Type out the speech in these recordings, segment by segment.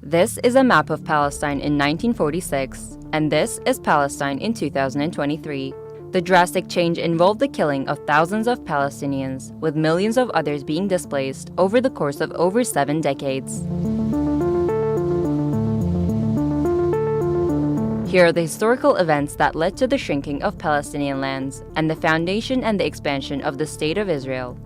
This is a map of Palestine in 1946, and this is Palestine in 2023. The drastic change involved the killing of thousands of Palestinians, with millions of others being displaced over the course of over 7 decades. Here are the historical events that led to the shrinking of Palestinian lands and the foundation and the expansion of the State of Israel.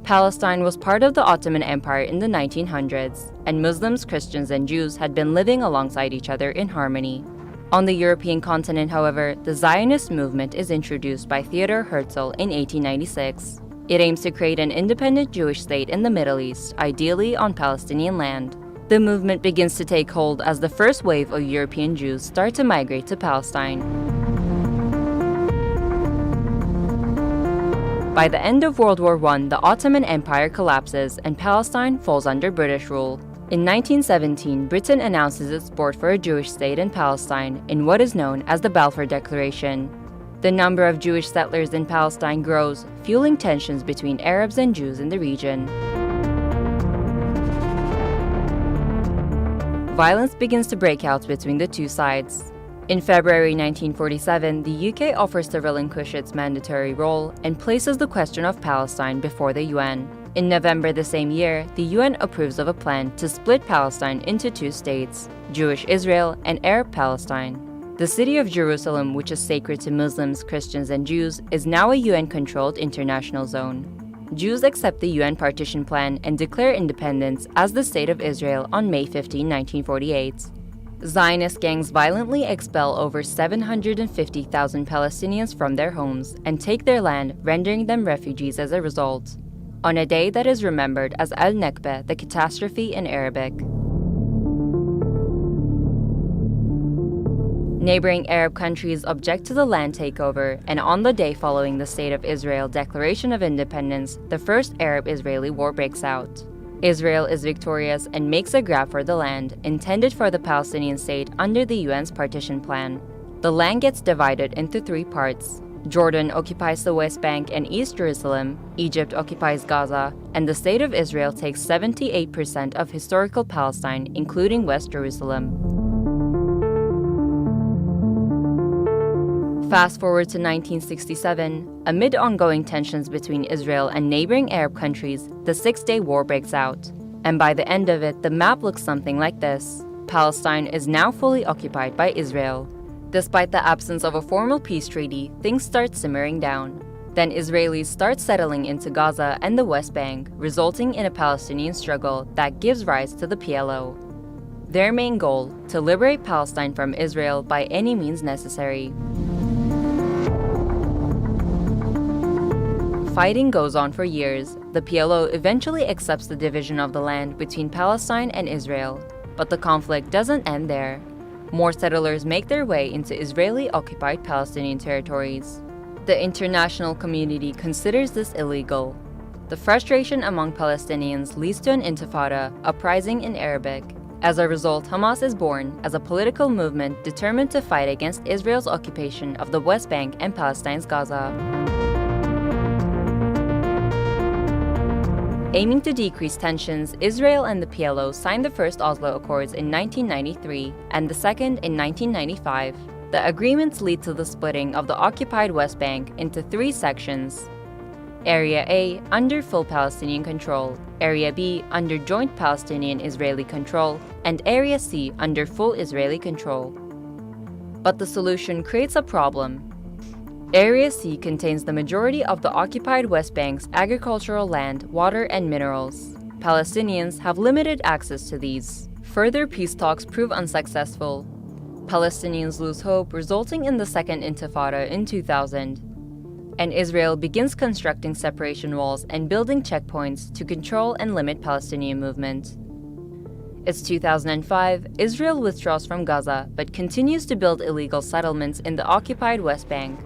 Palestine was part of the Ottoman Empire in the 1900s, and Muslims, Christians, and Jews had been living alongside each other in harmony. On the European continent, however, the Zionist movement is introduced by Theodor Herzl in 1896. It aims to create an independent Jewish state in the Middle East, ideally on Palestinian land. The movement begins to take hold as the first wave of European Jews start to migrate to Palestine. By the end of World War I, the Ottoman Empire collapses and Palestine falls under British rule. In 1917, Britain announces its support for a Jewish state in Palestine in what is known as the Balfour Declaration. The number of Jewish settlers in Palestine grows, fueling tensions between Arabs and Jews in the region. Violence begins to break out between the two sides. In February 1947, the UK offers to relinquish its mandatory role and places the question of Palestine before the UN. In November the same year, the UN approves of a plan to split Palestine into 2 states, Jewish Israel and Arab Palestine. The city of Jerusalem, which is sacred to Muslims, Christians, and Jews, is now a UN-controlled international zone. Jews accept the UN partition plan and declare independence as the State of Israel on May 15, 1948. Zionist gangs violently expel over 750,000 Palestinians from their homes and take their land, rendering them refugees as a result, on a day that is remembered as Al-Nakba, the catastrophe in Arabic. Neighboring Arab countries object to the land takeover, and on the day following the State of Israel Declaration of Independence, the first Arab-Israeli war breaks out. Israel is victorious and makes a grab for the land intended for the Palestinian state under the UN's partition plan. The land gets divided into 3 parts. Jordan occupies the West Bank and East Jerusalem, Egypt occupies Gaza, and the State of Israel takes 78% of historical Palestine, including West Jerusalem. Fast forward to 1967, amid ongoing tensions between Israel and neighboring Arab countries, the Six-Day War breaks out. And by the end of it, the map looks something like this. Palestine is now fully occupied by Israel. Despite the absence of a formal peace treaty, things start simmering down. Then Israelis start settling into Gaza and the West Bank, resulting in a Palestinian struggle that gives rise to the PLO. Their main goal, to liberate Palestine from Israel by any means necessary. Fighting goes on for years. The PLO eventually accepts the division of the land between Palestine and Israel, but the conflict doesn't end there. More settlers make their way into Israeli-occupied Palestinian territories. The international community considers this illegal. The frustration among Palestinians leads to an intifada, uprising in Arabic. As a result, Hamas is born as a political movement determined to fight against Israel's occupation of the West Bank and Palestine's Gaza. Aiming to decrease tensions, Israel and the PLO signed the first Oslo Accords in 1993 and the second in 1995. The agreements lead to the splitting of the occupied West Bank into 3 sections. Area A under full Palestinian control, Area B under joint Palestinian-Israeli control, and Area C under full Israeli control. But the solution creates a problem. Area C contains the majority of the occupied West Bank's agricultural land, water, and minerals. Palestinians have limited access to these. Further peace talks prove unsuccessful. Palestinians lose hope, resulting in the Second Intifada in 2000. And Israel begins constructing separation walls and building checkpoints to control and limit Palestinian movement. It's 2005, Israel withdraws from Gaza but continues to build illegal settlements in the occupied West Bank.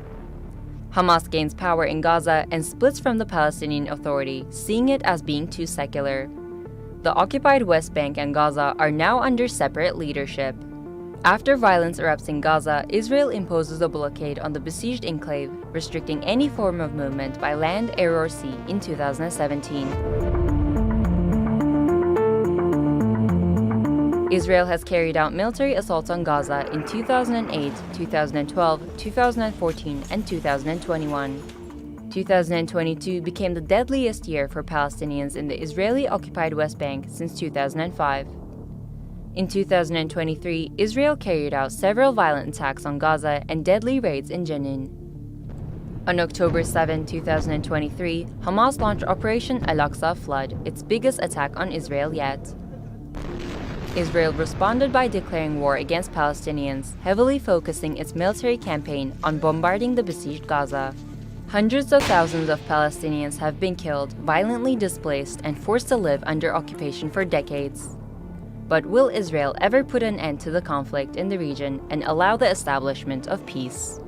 Hamas gains power in Gaza and splits from the Palestinian Authority, seeing it as being too secular. The occupied West Bank and Gaza are now under separate leadership. After violence erupts in Gaza, Israel imposes a blockade on the besieged enclave, restricting any form of movement by land, air, or sea in 2017. Israel has carried out military assaults on Gaza in 2008, 2012, 2014, and 2021. 2022 became the deadliest year for Palestinians in the Israeli-occupied West Bank since 2005. In 2023, Israel carried out several violent attacks on Gaza and deadly raids in Jenin. On October 7, 2023, Hamas launched Operation Al-Aqsa Flood, its biggest attack on Israel yet. Israel responded by declaring war against Palestinians, heavily focusing its military campaign on bombarding the besieged Gaza. Hundreds of thousands of Palestinians have been killed, violently displaced, and forced to live under occupation for decades. But will Israel ever put an end to the conflict in the region and allow the establishment of peace?